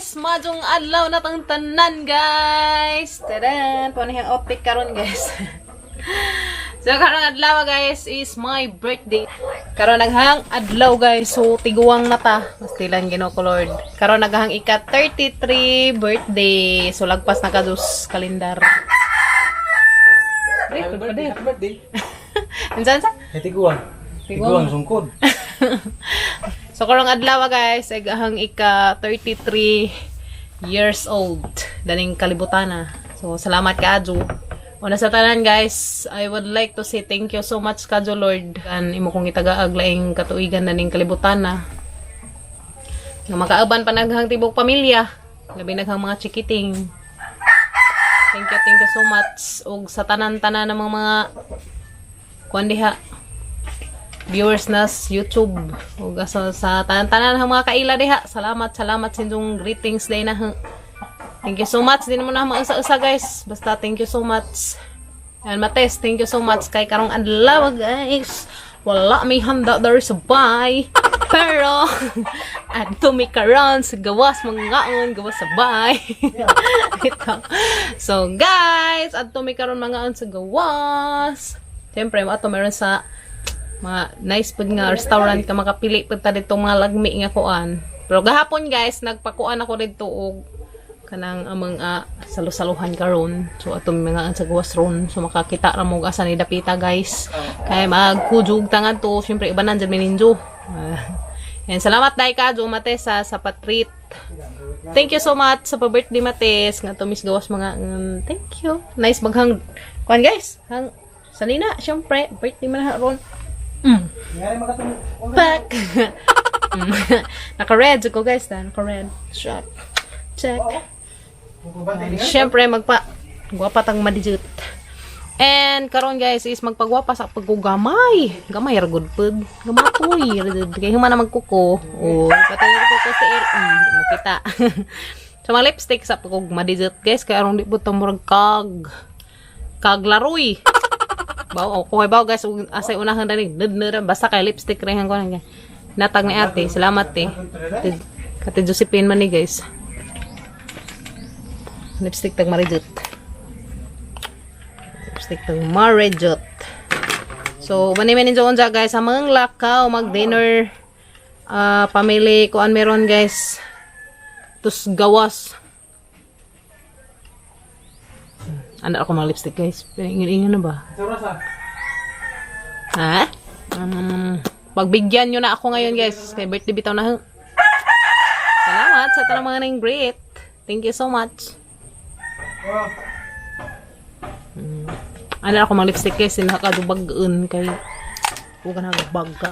guys, madong adlaw na tang tanan guys. Tadan, paano yung outfit karon guys? So karong adlaw guys is my birthday. Karon naghang adlaw guys, so tiguang na ta. Pastilan Ginoo ko Lord. Karon naghang ika 33 birthday. So lagpas na kadus kalendar. Happy birthday. Insan sa? Tiguang. Tiguang sungkod. So karong adlaw guys, ay gahang ika 33 years old. Daning kalibutan na. So salamat kaadyo. Una sa tanan guys, I would like to say thank you so much kaadyo Lord. Kan imo kong itagaag laing katuigan daning kalibutan na. Nga makaaban pa naghang tibok pamilya. Labi naghang mga chikiting. Thank you so much. Og sa tanan-tanan ng mga kuan diha viewers nas YouTube ug sa tanan-tanan ng mga kaila diha. Salamat sinyong greetings day na. Thank you so much. Din mo na mausa-usa guys. Basta thank you so much. And Mates, thank you so much kay karong adlaw guys. Wala may handa dari sa bay. Pero adto mi karon sa gawas mangaon gawas sa bay. Ito. So guys, adto mi karon mangaon sa gawas. Siyempre, ato meron sa mga nice food nga restaurant ka makapili pud ta dito mga lagmi nga kuan. Pero gahapon guys, nagpakuan ako dito og kanang among salusaluhan karon. So ato mga sa gawas ron. So makakita ra mo asa ni dapita guys. Kay magkujug tangan to, syempre iba nandiyan meninjo. Yan, salamat dai ka Mate sa patrit. Thank you so much sa pa-birthday Mates nga to Miss Gawas mga thank you. Nice baghang kuan guys. Hang sanina syempre birthday man na ron. Back. Naka-red ko guys dan, naka-red. Shot. Check. Syempre gwapa tang madijut. And karon guys is magpagwapa sa paggugamay. Gamay ra gud pud. Gamatoy ra gud kay humana magkuko. Oh, patay ko ko sa di mo kita. So mga lipstick sa paggumadijut guys kay aron di pud ta murag kaglaroy. Bawo ko kay bawo guys asay unahan dali nednera basta kay lipstick rehan ko nang natag ni ate. Salamat te. Kate Josephine man ni guys. Lipstick tag marijut. Lipstick tag marijut. So bani-manin jo unja guys amang lakaw mag dinner family kuan meron guys. Tus gawas. Anak ako mga lipstick guys. Ingin-ingin na ba? Ha? Pagbigyan nyo na ako ngayon guys. Kay birthday bitaw na. Salamat sa tanang mga nang great. Thank you so much. Anak ako mga lipstick guys. Nakakadubag-un kay huwag ka nagbaga.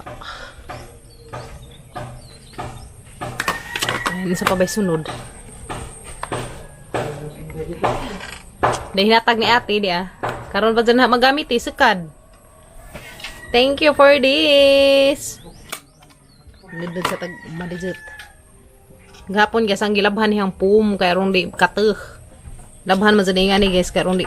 Ayan sa pabay sunod. Dahil hinatag ni ate dia. Karon pa dyan magamit sekad. Thank you for this. Ganda sa tag madijut. Gapon guys ang gilabhan niyang pum kay aron di kateh. Labhan man nga ni guys kay aron di.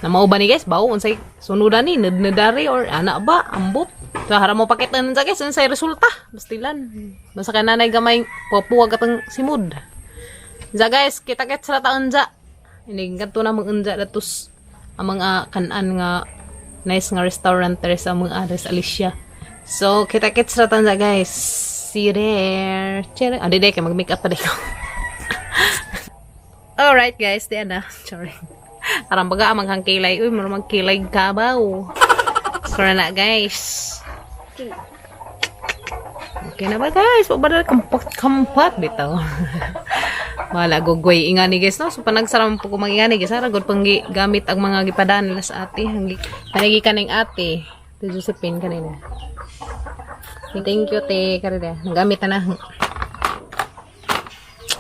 Na mao ba ni guys bawo unsay sunudan ni nedari or anak ba ambot. So hara mo paketan sa guys unsay resulta. Bastilan. Basta kay nanay gamay pupuwag atong simud. Za guys kita-kit sa taon za. Ini ganto na mag-unja datos ang mga kanan nga nice nga restaurant sa mga Ares Alicia. So kita-kits ra tanza guys. See you there. Adi day kay mag-makeup pa dito. Alright guys, di na. Sorry. Aram baga maghang kilay. Uy, mo magkilay ka ba? So na guys. Okay na ba guys? Pabadal kampat dito. Wala gogoy ingani guys no. So panagsaram po ko mangingani guys. Ara gud pang gamit ang mga gipadaan nila sa ate. Panagi kaning ate. Te Josephine kanina. Thank you te karida. Gamit na.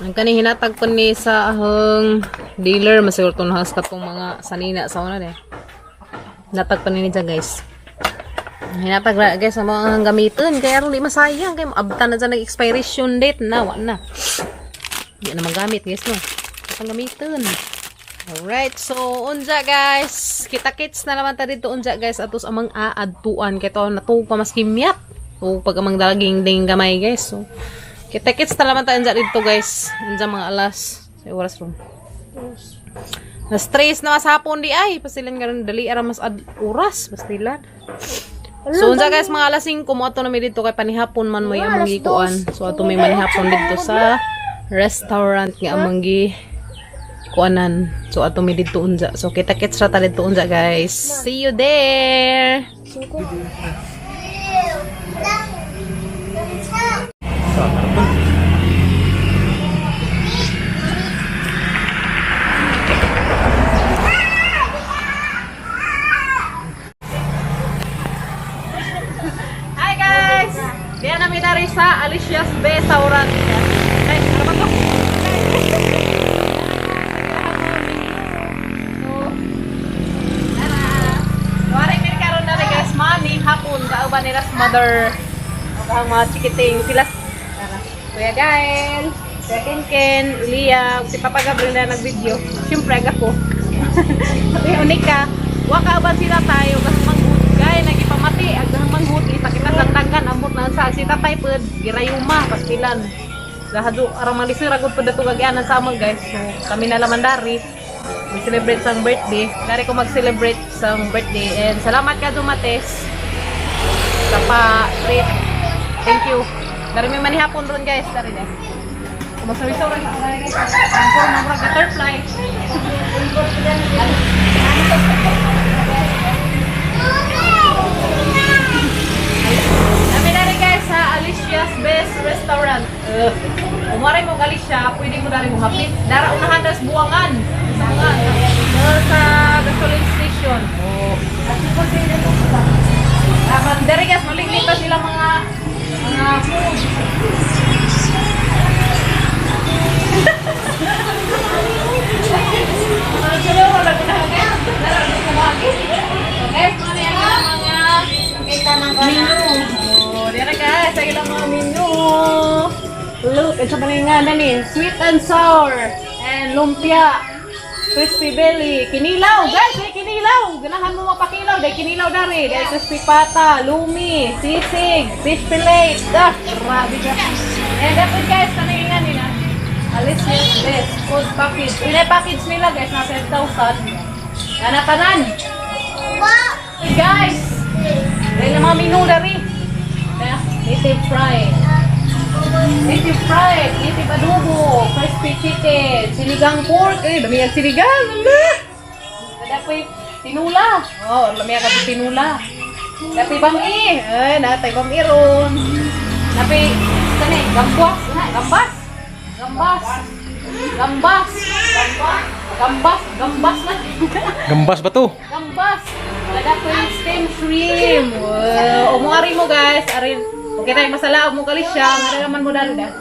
Ang kani hinatag ko ni sa ahong dealer masiguro to nahas katong mga sanina sa una de. Natag pa ni niya guys. Hinatag ra guys sa mga gamiton kay aron di masayang kay abtan na sa nag-expiration date na wa na. Di na magamit guys no. Ang gamiton. Alright, so unja guys. Kita-kits na naman ta dito unja guys atos amang aadtuan kay to na to pamaskimyat. O pag amang dalaging ding gamay guys. So Kita-kits talaman tayo dyan dito guys. Dyan mga alas. Sa oras ron. Na-stress na masapon di ay. Pasilan nga rin dali. Ara mas oras. Bastilan. So unsa guys mga alas 5 mo ato na may dito kay panihapon man mo yung amang gikuan. So ato may manihapon dito sa restaurant nga amang gi kuanan. So ato may dito unja. So kita-kits ra ta dito unja guys. See you there. Hi guys! Diyan namin dari sa Alicia's Restaurant. Hey, ano ba to? Waring min karon na rin guys, mami, hapon, kauban nila sa mother. Ang mga chikiting sila. Kuya Gael, Kuya Kinkin, Ilia, si Papa Gabriel na nag-video. Siyempre, ako. Sabi, unika. Wakauban sila tayo, kasi manghut. Gaya, nagipamati. Agdang manghut, ipakita tangtangan, amot na sa si tatay po, girayuma, pastilan. Dahado, arang malisir, agod po dato gagyanan sa amang guys. So, kami na laman dari. We celebrate sang birthday. Dari ko mag-celebrate sang birthday. And salamat ka, Dumates. Sa pa-treat. Thank you. Dari may manihapon ron guys. Dari na. Kumasawisaw rin ako guys. Ang form ng butterfly. Kami dari guys sa Alicia's Best Restaurant. Umari mo Alicia, pwede mo dari mo hapit. Dara unahan das buwangan. Buwangan. Sa gasoline station. Dari guys, maliglig pa sila mga food. Dira guys, sa ilang mga menu. Look, ito pa nga na ni, sweet and sour and lumpia, crispy belly, kinilaw guys, ay kinilaw. Ganahan mo mapakilaw, dahil kinilaw dari, dahil crispy pata, lumi, sisig, fish fillet, grabe ka. And that's it guys, kanina nga nila. Alicia's Best Food Package. Pina-package nila guys, nasa 10,000. Anak-anan. Hey guys, dahil na mga menu dari. Native fried. Native fried, native adobo, crispy chicken, sinigang pork. Eh, dami yung sinigang. Dapat tinula. Oh, dami yung tinula. Dapat bangi. Eh, natay bangi ron. Dapat, saan eh, gambas. Gambas. Gambas. Gambas. Gambas. Gambas na. Gambas ba to? Gambas. Ada ko yung steam shrimp. Wow. Umuari mo guys. Arin. Okay tayo masala. Umukali siya. Ngada naman mo dali na.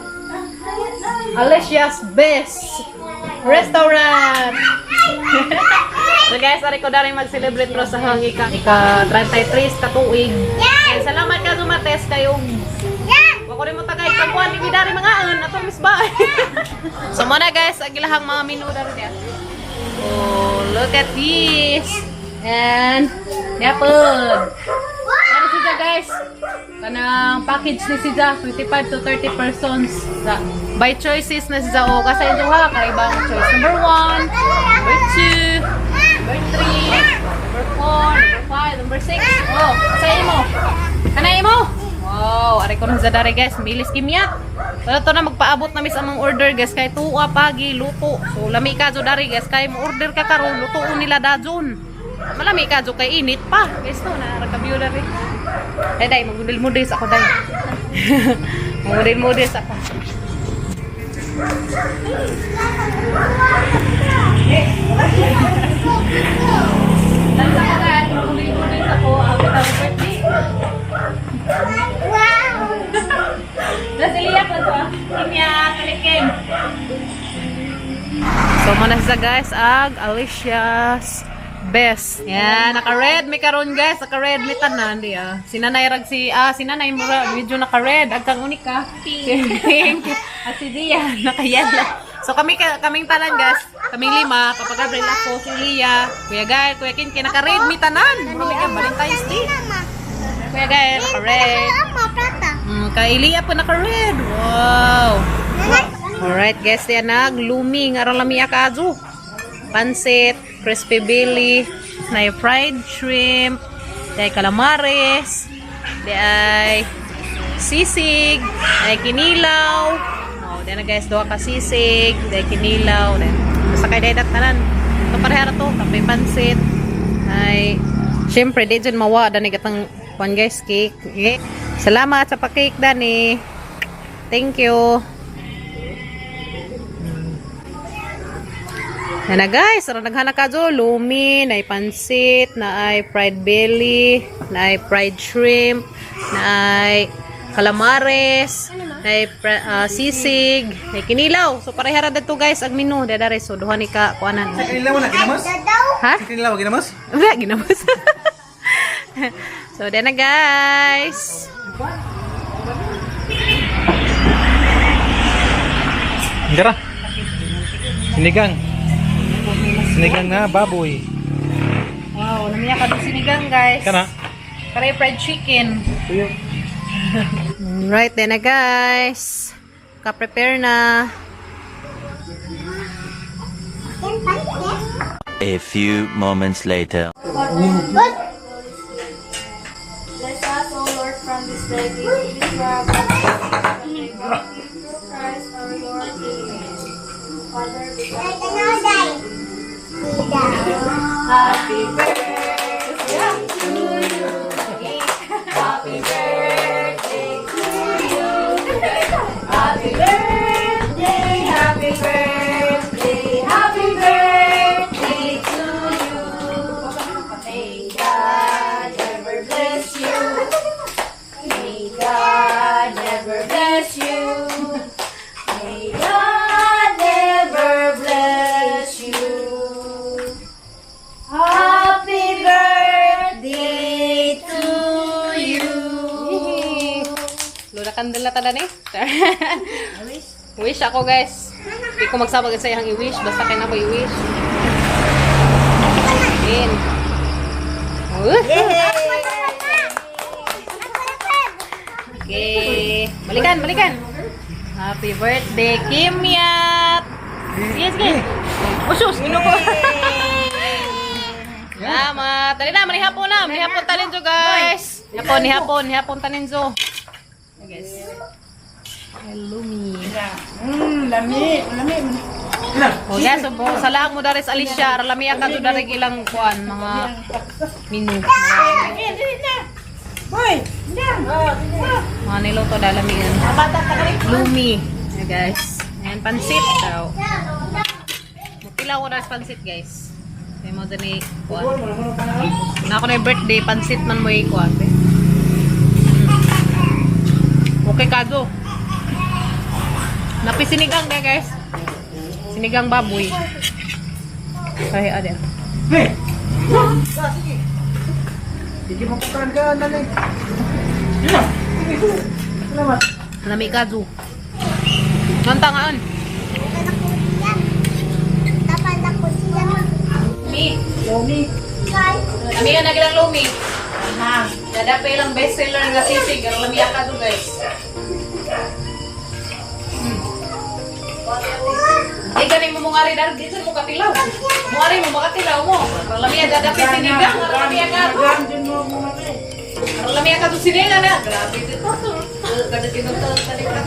Alicia's Best Restaurant. So guys, ari ko dari mag-celebrate ro sa hang ika 33 katuig. And salamat ka Dumates kayong ko rin mo tagay kabuan ni dari mga atong misbay. So muna guys, agilahang mga menu dari dia. Oh, look at this. And yapon. Ano siya guys? Kanang package ni siya 25 to 30 persons. By choices na siya o kasi ito ha, kaibang choice number 1, number 2, number 3, number 4, number 5, number 6. Oh, sa imo. Kanay imo. Wow, ari ko na sa dari guys, bilis kimyat. So ito na magpaabot na mis among order guys kay tuwa pagi luto. So lami ka jo dari guys kay mo order ka karon luto nila dajon. Malami ka jo kay init pa. Guys to na review dari. Day magmudil-mudis ako day. Magmudil-mudis ako. Magmudil-mudis ako ang birthday. Nasiliyak na to ah. Kimya, kalikim. So, muna siya guys, Alicia's Best. Yan, naka-red mi karon guys. Naka-red mi tanan di ah. Sinanay rag sinanay mo medyo naka-red. Agkang unika. Pink. At si Dia, naka-yellow. So, kaming tanan guys. Kaming 5. Papa Gabriel ako, si Lia, Kuya Gael, Kuya Kinkin. Naka-red mi tanan. Mura mi ka, Valentine's Day. Kuya Gael, naka-red. Kailia po naka-red. Wow. Alright guys, yan nagluming. Arang lamia ka Aju. Pansit, crispy belly, na fried shrimp, day calamares, day sisig, day kinilaw. Oh, day na guys, doa ka sisig, day kinilaw, day. Basta kay day tanan. Ito parehara to, kapay pansit. Ay, syempre, di dyan mawa, dani katang kuan guys, cake. Okay. Salamat sa pa-cake, Dani. Thank you. Yan na guys, naghanak ka dyan, lumi, na pansit, na ay fried belly, na ay fried shrimp, na ay calamares, na ay sisig, na ay kinilaw. So parehara dito guys, ang menu, dadare. So duha ni ka, kuanan. Kinilaw na, ginamas? Ha? Kinilaw, ginamas? Wala, ginamos. So, then na guys. Gara. Sinigang. Sinigang na baboy. Wow, namiya ka doon sinigang guys. Kana? Kare fried chicken. Tuyo. Right, then na guys. Ka-prepare na. A few moments later. Bless us, O Lord, from this day. Give this love. Jesus Christ, our Lord. Amen. Father, happy birthday to you. Happy birthday to you. Happy birthday, happy birthday, happy birthday to you. May God never bless you. May God never bless you. May God never bless you. Happy birthday to you. Lula kandila tada ni. Wish ako guys. Hindi ko magsabag sa iyang i-wish. Basta kayo na ko i-wish. Amen. Okay. Balikan. Happy birthday, Kimyat. Sige. Usus, ko. Salamat. Dali na, manihapon na. Manihapon taninjo, guys. Nihapon taninjo. Guys. Hello, me. Lami. O guys, so, salaang mo dari sa Alicia. Ralami ka to dari ilang kuan, mga menu. Mga niluto dalami yan. Lumi. Yeah, guys. Ayan, pansit daw. Mutilaw ko na pansit, guys. Kaya mo dyan kuan. Na ako na yung birthday, pansit man mo kuan. Okay, Kazo. Napisinigang na, guys. Sinigang baboy. Kaya ada. Hey! Sige. Sige mo kukuran ka, nanay. Salamat. Lami Kazo. Nantangaan. Lumi. Lami ka nagilang lumi. Dadapay lang bestseller nga sisig. Ang lami ka doon, guys. Ay, ganing mo mungari dahil dito mo katilaw. Mungari mo makatilaw mo. Ang lami ka dadapay sinigang. Ang lami ka doon. Ang lami ka doon sinigang na. Grabe dito. Kada tinutol sa likod.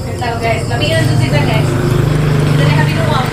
Ito, guys. Lami ka doon sinigang, guys. Ito na kami nuwang.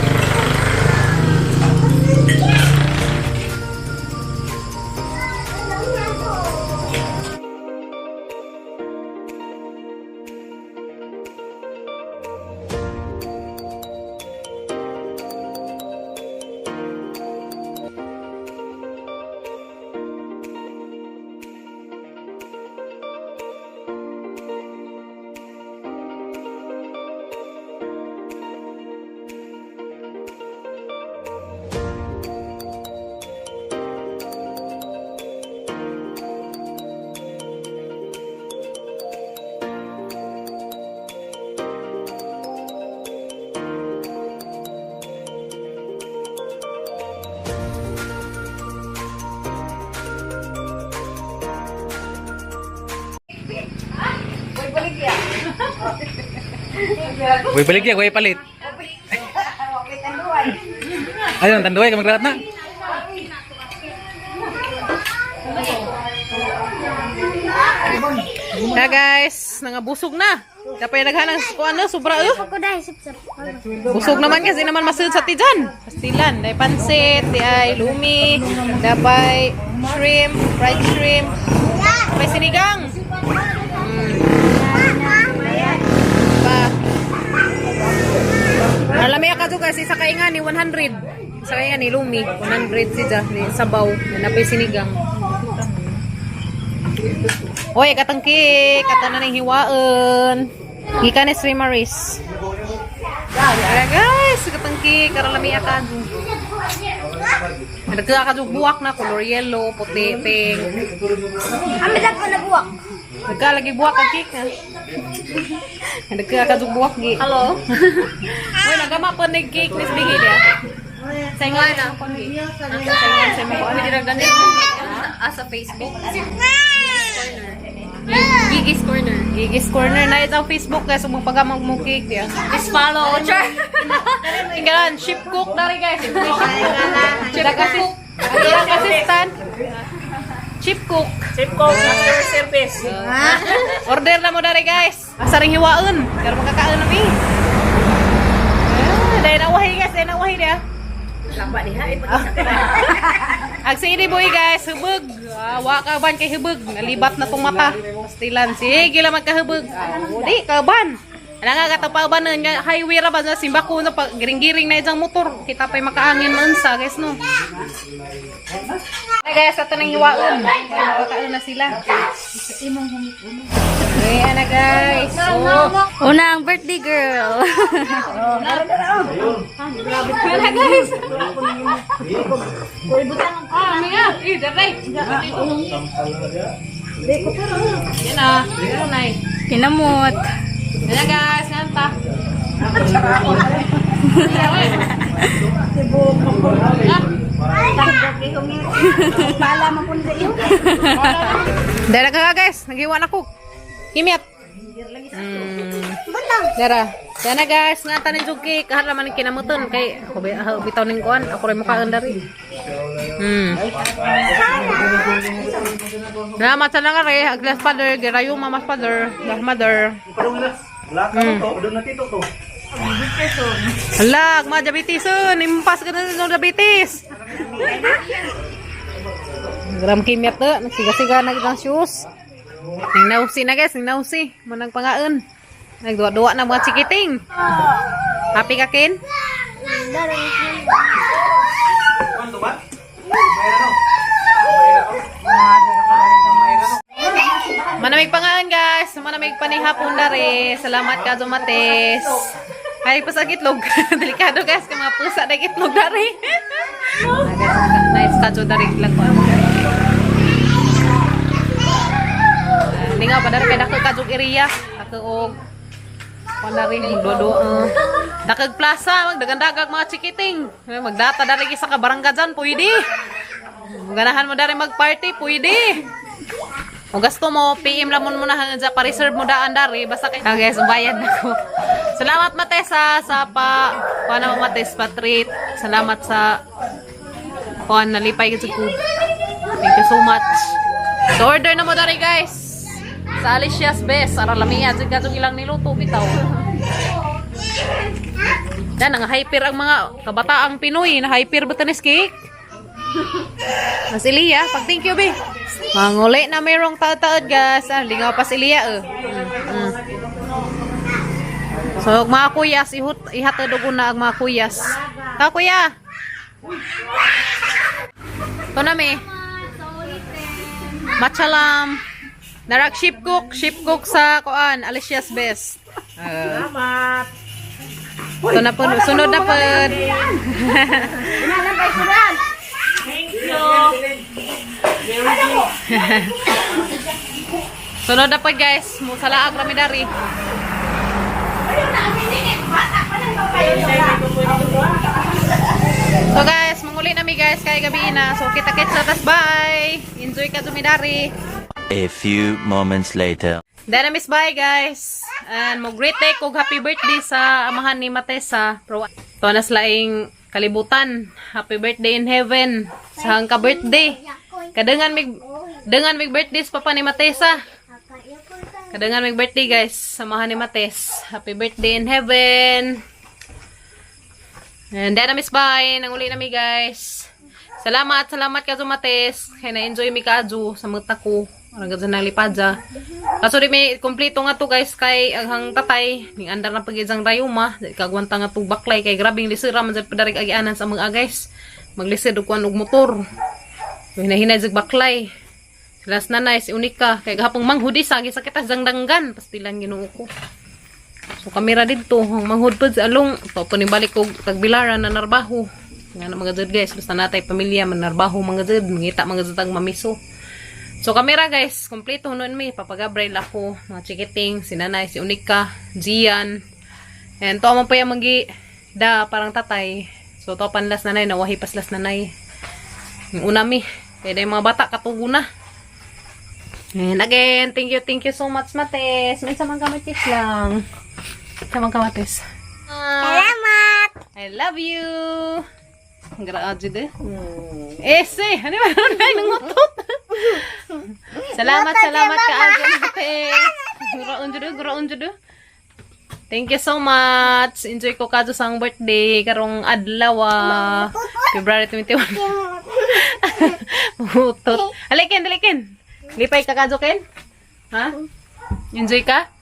Way balik ya, way palit. Ayun, tanduay ka maglalat na. Na guys, nangabusog na. Kapay naghanang kung ano, sobra busog naman kasi naman masud sa tijan. Pastilan, day pansit, day lumi, day shrimp, fried shrimp, may sinigang. Pa. Alami ka to kasi sa kainga ni 100. Sa kainga ni lumi, 100 siya ni sabaw, napay sinigang. Oy, katangki, katana ning hiwaon. Gikan ni Sri Maris. Ara guys, katangki, karalami ka. Nagka ka buwak na color yellow, puti, pink. Amilag ko na buwak. Nagka lagi buwak ang cake na. Nagka ka buwak gi. Hello. Oy, nagama po ni cake ni Bigil ya. Saingan na ako gi. Saingan sa mo. Ano diragdan ni sa Facebook. Gigi's Corner. Gigi's Corner na ito Facebook guys. Kung magpagamang mo cake ya. Please follow. Tinggalan, ship cook na rin guys. Ship cook. Ang assistant. Chip cook. Chip cook, customer service. Order na mo dari guys. Asaring hiwaon. Pero makakaon na mi. Dahil nawahi guys. Dahil nawahi dia. Lamba diha. Ag sige boy guys. Hubog. Wa ka ban kay hubog. Nalibat na tong mata. Pastilan. Sige lang magkahubog. Di kaban. Ana nga katapaban nga highway ra ba na simbako na pag giring-giring na isang motor. Kita pa'y makaangin mansa guys no. Ay guys, ato nang hiwaon. Makakaano na sila. Ayan na guys. So, Unang birthday girl. wala guys. Minga. Daray. Yan na. Yan na. Kinamot. Yan na guys. Nganta. Pala mo po na iyo. Dara ka guys. Nag-iwan ako. Kimyat. Dara. Yan na guys. Nganta ni Juki. Kahit naman yung kinamuton. Kay bitaw ning kuan. Ako rin mukhaan dari. Salamat sa nga rin. Aglas father. Girayo mamas father. Dah mother. Wala ka to, doon na tito to. Hala, mga diabetes on. Impas ka na ng diabetes. Gram kimyat to. Nagsiga-siga na itang shoes. Ninausi na guys, ninausi. Manang pangaon. Nagduwa-duwa na mga chikiting. Happy ka, Ken? Ano ba? Manamig pangaon guys. Manamig panihapon dari. Salamat ka, Dumates. Ay, pusa gitlog. Delikado guys. Kaya mga pusa na gitlog dari. Nice ka, dari lang ko. Hindi nga pa dari. Kaya dako ka, area. Dako og pandari magdodo. Dakag plaza, magdagandagag mga chikiting. Magdata dari isa ka barangga dyan, pwede. Ganahan mo dari mag-party, pwede. O gusto mo, PM lamon mo na hanggang sa pa-reserve mo daan dari. Basta kayo. Okay, so bayad na ko. Salamat Matesa sa paano mo Mates, pa-treat. Salamat sa nalipay ko. Thank you so much. So order na mo dari guys. Sa Alicia's Best. Aralamia. Diyan ka ilang niluto bitaw. Yan, ang hyper ang mga kabataang Pinoy. Na hyper ba tanis cake? Mas Ilia, pag thank you be. Manguli na mayroong taod-taod guys. Lingaw pa si Ilia So mga kuyas, ihatod ko na ang mga kuyas. Ka kuya. Ito na mi. Matchalam. Narak ship cook sa kuan, Alicia's Best. Salamat. Ito na po, sunod na po. Thank you. Sunod na po guys, musalaag rami dari. So guys, manguli nami guys kay gabi na. So kita-kits na tas bye. Enjoy ka dumidari. A few moments later. Then, miss bye guys. And mo greet ko happy birthday sa amahan ni Matesa. Pro to na slaing kalibutan. Happy birthday in heaven. Sa hang ka birthday. Kadangan mig birthday sa papa ni Matesa. Kadangan mig birthday guys. Samahan ni Mates. Happy birthday in heaven. And then, miss bye. Nanguli na mi guys. Salamat ka Mates. Kaya na-enjoy mi ka sa mata ko. Arang sa nalipadja. Kaso di may kompleto nga to guys kay ang tatay ning andar na pagizang rayuma kagwanta nga to baklay kay grabing lisira man sa padarig agianan sa mga guys. Maglisid og kuan og motor. Hinahinay sig baklay. Silas nanay si Unika kay gahapong manghudi sa sakit sa danggan pastilan Ginoo ko. So kamera didto manghud pud sa along to ni balik og tagbilaran na narbaho. Nga na mga jud guys basta natay pamilya man narbaho mga jud mangita mga jud tag mamiso. So, kamera guys, kompleto nun mi. Papagabrail ako, mga chikiting, si Nanay, si Unika, Gian. And to mo pa yung da parang tatay. So, to panlas nanay, nawahi paslas nanay. Yung una mi. Kaya na yung mga bata, katugo na. And again, thank you so much, Mates. May samang kamatis lang. Samang kamatis. Salamat! I love you! Ang graadyo de. Ese! Ano ba? Nangutot! Salamat ka Ate. Guraon judo. Thank you so much. Enjoy ko kadto sa ang birthday karong adlaw February 21. Mutot. Alikin. Lipay ka kadto ken? Ha? Enjoy ka?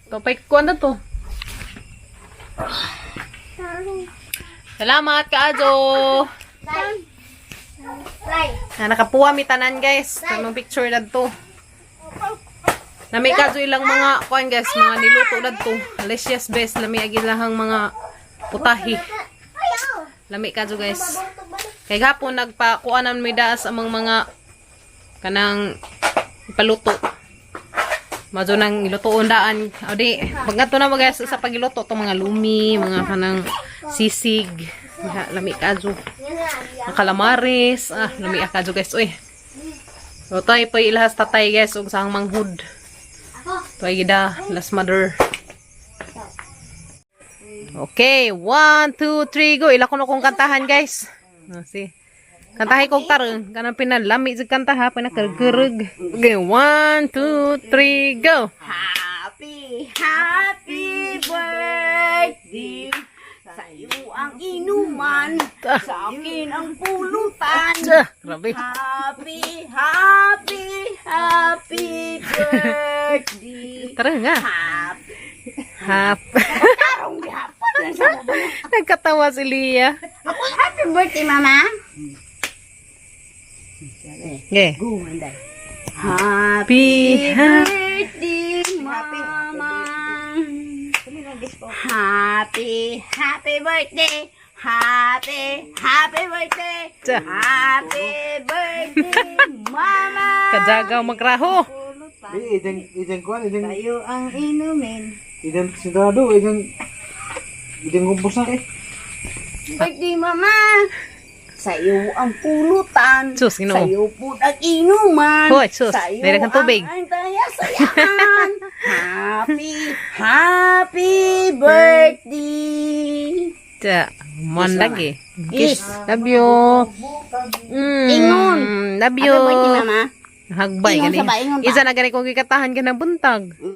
Topay ko ano to? Salamat ka Ajo. Nakapuha mi tanan guys. Tanong picture dadto. Nami kadto ilang mga kuan guys, mga niluto dadto. Delicious best lami agi lahang mga putahi. Lami kadto guys. Kay gapon nagpakuanan mi daas among mga kanang ipaluto. Majo nang ilutoon daan. O di, pagkato na mo guys sa pagiluto to mga lumi, mga kanang sisig. Lami kadto. Ang kalamaris. Lami kadto guys. Uy. So, tayo po ilahas tatay guys. Ug sa manghud. Tayo gida. Last mother. Okay. 1, 2, 3, go. Ila ko na kong kantahan guys. See. Kantahay kong tarong. Kanang pinalami sa kantaha. Pinakargurug. Okay. 1, 2, 3, go. Happy birthday. Sa iyo ang inuman, sa akin ang pulutan. Grabe. Happy birthday. Tara nga. Happy. Tarong gihapon na sa Nagkatawa si Lia. Happy birthday, Mama. Okay. Gumanday. Happy Birthday, Mama. Happy birthday. Happy birthday. Tsa. Happy birthday, Mama. Kajagaw magraho. Ijang kuan, Tayo ang inumin. ijang sigurado, ijang kumpos na eh. Birthday, Mama. Sa iyo ang pulutan. Sus, Ginoo. Sa iyo po ang inuman. Hoy, sus, Sa iyo dili kang tubig. ang sayaan. Happy birthday. Tsa. Mon lagi. Yes. Love you. Ingon. Love you. Happy birthday, Mama. Hagbay Ingon gani. sa ba, ingon ba? Isa na gani kong gikatahan ka na buntag.